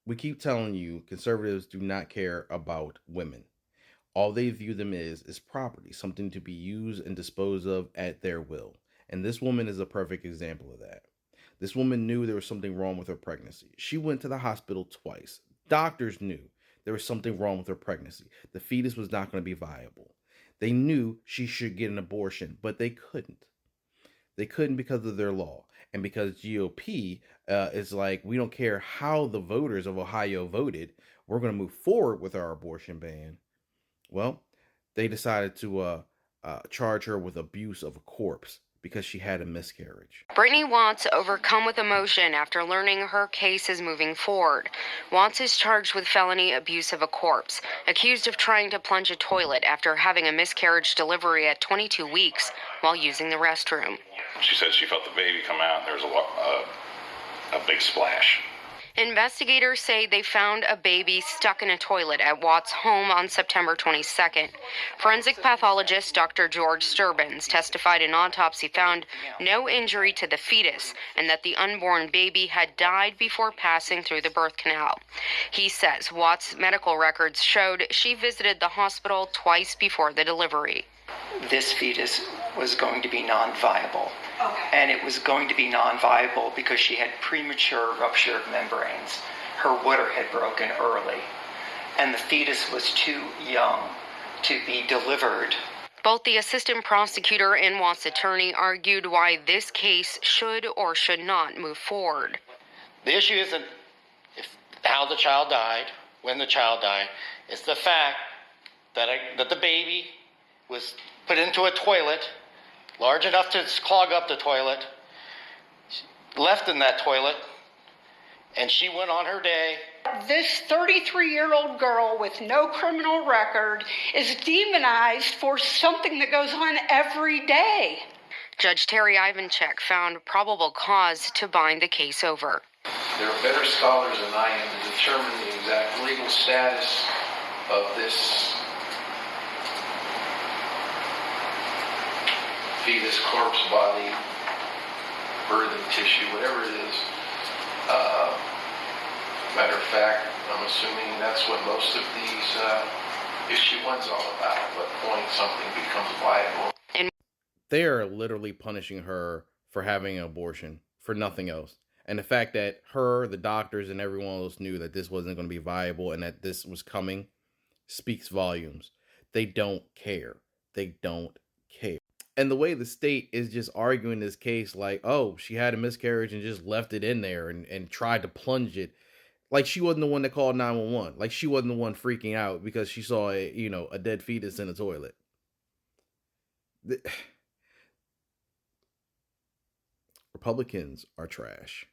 We keep telling you conservatives do not care about women. All they view them is property, something to be used and disposed of at their will. And this woman is a perfect example of that. This woman knew there was something wrong with her pregnancy. She went to the hospital twice. Doctors knew there was something wrong with her pregnancy. The fetus was not going to be viable. They knew she should get an abortion, but they couldn't. They couldn't because of their law. And because GOP is like, we don't care how the voters of Ohio voted, we're going to move forward with our abortion ban. Well, they decided to charge her with abuse of a corpse because she had a miscarriage. Brittany Watts overcome with emotion after learning her case is moving forward. Watts is charged with felony abuse of a corpse, accused of trying to plunge a toilet after having a miscarriage delivery at 22 weeks while using the restroom. She said she felt the baby come out. There was a big splash. Investigators say they found a baby stuck in a toilet at Watts' home on September 22nd. Forensic pathologist Dr. George Sturbins testified an autopsy found no injury to the fetus and that the unborn baby had died before passing through the birth canal. He says Watts' medical records showed she visited the hospital twice before the delivery. This fetus was going to be non-viable. Okay. And it was going to be non-viable because she had premature rupture of membranes. Her water had broken early, and the fetus was too young to be delivered. Both the assistant prosecutor and Watts' attorney argued why this case should or should not move forward. The issue isn't how the child died, when the child died. It's the fact that the baby was put into a toilet large enough to clog up the toilet, left in that toilet, and she went on her day. This 33-year-old girl with no criminal record is demonized for something that goes on every day. Judge Terry Ivanchek found probable cause to bind the case over. There are better scholars than I am to determine the exact legal status of this fetus, corpse, body, birthing tissue, whatever it is. Matter of fact, I'm assuming that's what most of these issue one's all about. What point something becomes viable. They are literally punishing her for having an abortion, for nothing else. And the fact that her, the doctors, and everyone else knew that this wasn't going to be viable and that this was coming speaks volumes. They don't care. They don't care. And the way the state is just arguing this case like, oh, she had a miscarriage and just left it in there and tried to plunge it. Like she wasn't the one that called 911. Like she wasn't the one freaking out because she saw a dead fetus in a toilet. Republicans are trash.